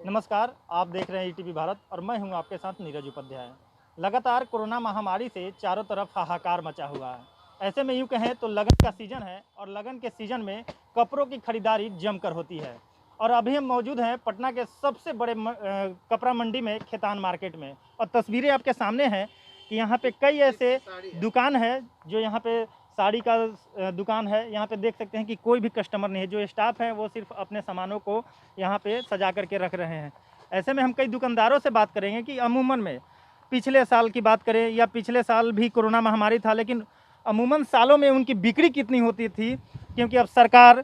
नमस्कार, आप देख रहे हैं ईटीवी भारत और मैं हूं आपके साथ नीरज उपाध्याय। लगातार कोरोना महामारी से चारों तरफ हाहाकार मचा हुआ है। ऐसे में यूं कहें तो लगन का सीजन है और लगन के सीजन में कपड़ों की खरीदारी जमकर होती है। और अभी हम मौजूद हैं पटना के सबसे बड़े कपड़ा मंडी में, खेतान मार्केट में। और तस्वीरें आपके सामने हैं कि यहाँ पे कई ऐसे दुकान है जो यहाँ पे साड़ी का दुकान है। यहाँ पे देख सकते हैं कि कोई भी कस्टमर नहीं है, जो स्टाफ है वो सिर्फ अपने सामानों को यहाँ पे सजा करके रख रहे हैं। ऐसे में हम कई दुकानदारों से बात करेंगे कि अमूमन में पिछले साल की बात करें या पिछले साल भी कोरोना महामारी था, लेकिन अमूमन सालों में उनकी बिक्री कितनी होती थी, क्योंकि अब सरकार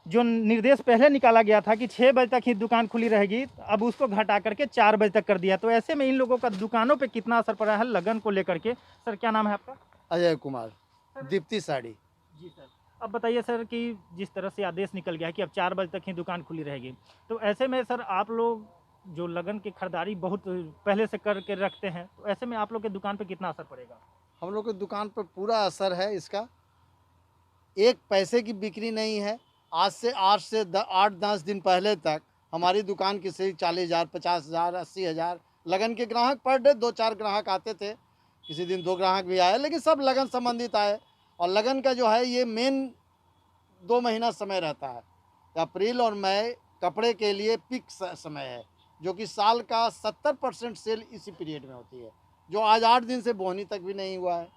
जो निर्देश पहले निकाला गया था कि 6 बजे तक ही दुकान खुली रहेगी, अब उसको घटा करके 4 बजे तक कर दिया। तो ऐसे में इन लोगों का दुकानों पे कितना असर पड़ा है लगन को लेकर के। सर, क्या नाम है आपका? अजय कुमार, दीप्ति साड़ी। जी सर, अब बताइए सर कि जिस तरह से आदेश निकल गया कि अब 4 बजे तक ही दुकान खुली रहेगी, तो ऐसे में सर आप लोग जो लगन की खरीदारी बहुत पहले से करके रखते हैं, तो ऐसे में आप लोग के दुकान पे कितना असर पड़ेगा? हम लोग की दुकान पर पूरा असर है इसका। एक पैसे की बिक्री नहीं है। आज से 8-10 दिन पहले तक हमारी दुकान की सेल 40,000, 50,000, 80,000 लगन के ग्राहक पर डे 2-4 ग्राहक आते थे। किसी दिन 2 ग्राहक भी आए, लेकिन सब लगन संबंधित आए। और लगन का जो है ये मेन 2 महीना समय रहता है। अप्रैल और मई कपड़े के लिए पिक समय है, जो कि साल का 70% सेल इसी पीरियड में होती है, जो आज 8 दिन से बोहनी तक भी नहीं हुआ है।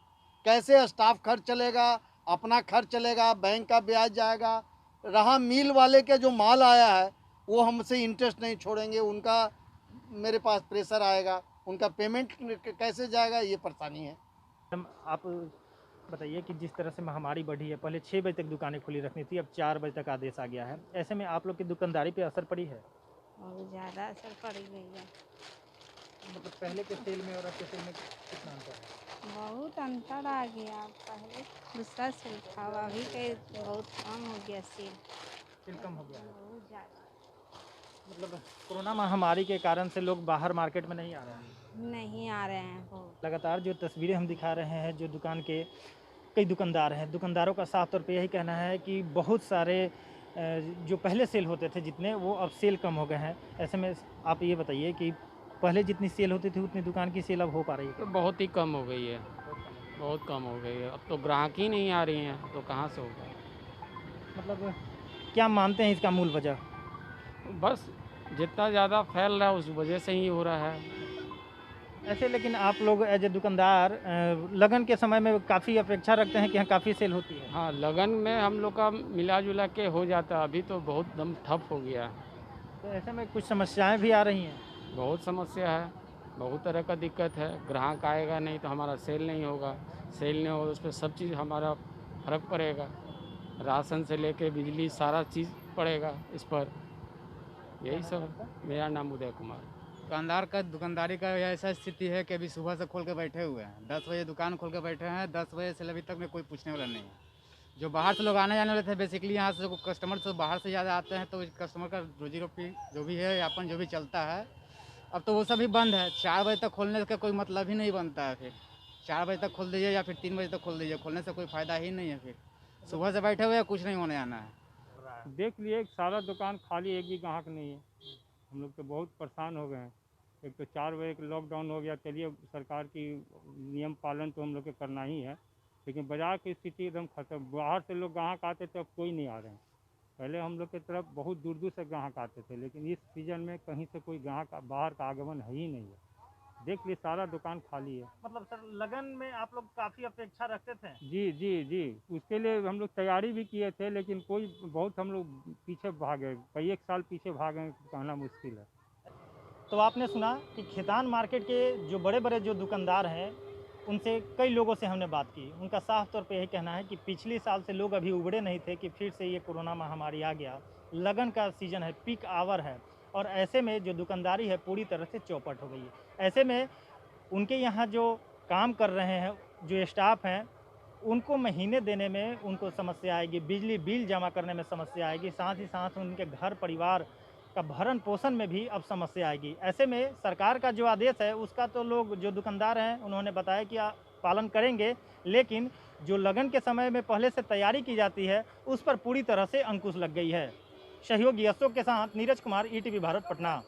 कैसे स्टाफ खर्च चलेगा, अपना खर्च चलेगा, बैंक का ब्याज जाएगा। रहा मिल वाले के जो माल आया है वो हमसे इंटरेस्ट नहीं छोड़ेंगे, उनका मेरे पास प्रेशर आएगा, उनका पेमेंट कैसे जाएगा, ये परेशानी है। आप बताइए कि जिस तरह से महामारी बढ़ी है, पहले 6 बजे तक दुकानें खुली रखनी थी, अब 4 बजे तक आदेश आ गया है। ऐसे में आप लोग की दुकानदारी पे असर पड़ी है? बहुत ज़्यादा असर पड़ गई है। मतलब पहले के सेल में और अब के सेल में कितना अंतर है? बहुत अंतर आ गया। पहले दूसरा सेल था, अभी के बहुत कम हो गया सेल। सेल कम हो गया है। बहुत ज़्यादा मतलब कोरोना महामारी के कारण से लोग बाहर मार्केट में नहीं आ रहे हैं। नहीं आ रहे हैं। बहुत लगातार जो तस्वीरें हम दिखा रहे हैं, जो दुकान के कई दुकानदार हैं, दुकानदारों का साफ तौर पे यही कहना है कि बहुत सारे जो पहले सेल होते थे जितने, वो अब सेल कम हो गए हैं। ऐसे में आप ये बताइए कि पहले जितनी सेल होती थी उतनी दुकान की सेल अब हो पा रही है तो क्या? बहुत ही कम हो गई है, बहुत कम हो गई है। अब तो ग्राहक ही नहीं आ रही हैं, तो कहाँ से होगा। मतलब क्या मानते हैं इसका मूल वजह? बस जितना ज़्यादा फैल रहा है उस वजह से ही हो रहा है। ऐसे लेकिन आप लोग एज ए दुकानदार लगन के समय में काफ़ी अपेक्षा रखते हैं कि हाँ काफ़ी सेल होती है। हाँ, लगन में हम लोग का मिला जुला के हो जाता है। अभी तो बहुत दम ठप हो गया है। तो ऐसे में कुछ समस्याएं भी आ रही हैं। बहुत समस्या है, बहुत तरह का दिक्कत है। ग्राहक आएगा नहीं तो हमारा सेल नहीं होगा, सेल नहीं होगा उस पर सब चीज़ हमारा फर्क पड़ेगा। राशन से लेके बिजली सारा चीज़ पड़ेगा इस पर। यही सब। मेरा नाम उदय कुमार। दुकानदारी का ऐसा स्थिति है कि अभी सुबह से खोल के बैठे हुए हैं। 10 बजे दुकान खोल के बैठे हैं, 10 बजे से अभी तक में कोई पूछने वाला नहीं है। जो बाहर से लोग आने जाने वाले थे, बेसिकली यहाँ से जो कस्टमर तो बाहर से ज़्यादा आते हैं, तो कस्टमर का रोजी रोटी जो भी है, यापन जो भी चलता है, अब तो वो सब भी बंद है। 4 बजे तक खोलने का कोई मतलब ही नहीं बनता है। फिर 4 बजे तक खोल दीजिए या फिर 3 बजे तक खोल दीजिए, खोलने से कोई फ़ायदा ही नहीं है। फिर सुबह से बैठे हुए हैं, कुछ नहीं होने आना है। देख लिए सारा दुकान खाली, एक भी ग्राहक नहीं है। हम लोग तो बहुत परेशान हो गए हैं। एक तो 4 बजे का लॉकडाउन हो गया। चलिए, सरकार की नियम पालन तो हम लोग के करना ही है, लेकिन बाज़ार की स्थिति एकदम खत्म। बाहर से लोग ग्राहक आते थे, अब कोई नहीं आ रहे हैं। पहले हम लोग की तरफ बहुत दूर दूर से ग्राहक आते थे, लेकिन इस सीज़न में कहीं से कोई ग्राहक बाहर का आगमन है ही नहीं है। देख लिए सारा दुकान खाली है। मतलब सर लगन में आप लोग काफ़ी अपेक्षा रखते थे। जी जी जी, उसके लिए हम लोग तैयारी भी किए थे, लेकिन कोई बहुत हम लोग पीछे भागे, कई एक साल पीछे भागे, कहना मुश्किल है। तो आपने सुना कि खेतान मार्केट के जो बड़े बड़े जो दुकानदार हैं, उनसे कई लोगों से हमने बात की। उनका साफ तौर पे यही कहना है कि पिछले साल से लोग अभी उबड़े नहीं थे कि फिर से ये कोरोना महामारी आ गया। लगन का सीज़न है, पीक आवर है, और ऐसे में जो दुकानदारी है पूरी तरह से चौपट हो गई है। ऐसे में उनके यहाँ जो काम कर रहे हैं, जो स्टाफ हैं, उनको महीने देने में उनको समस्या आएगी, बिजली बिल जमा करने में समस्या आएगी, साथ ही साथ उनके घर परिवार का भरण पोषण में भी अब समस्या आएगी। ऐसे में सरकार का जो आदेश है उसका तो लोग जो दुकानदार हैं उन्होंने बताया कि पालन करेंगे, लेकिन जो लगन के समय में पहले से तैयारी की जाती है उस पर पूरी तरह से अंकुश लग गई है। सहयोगी अशोक के साथ नीरज कुमार, ईटीवी भारत, पटना।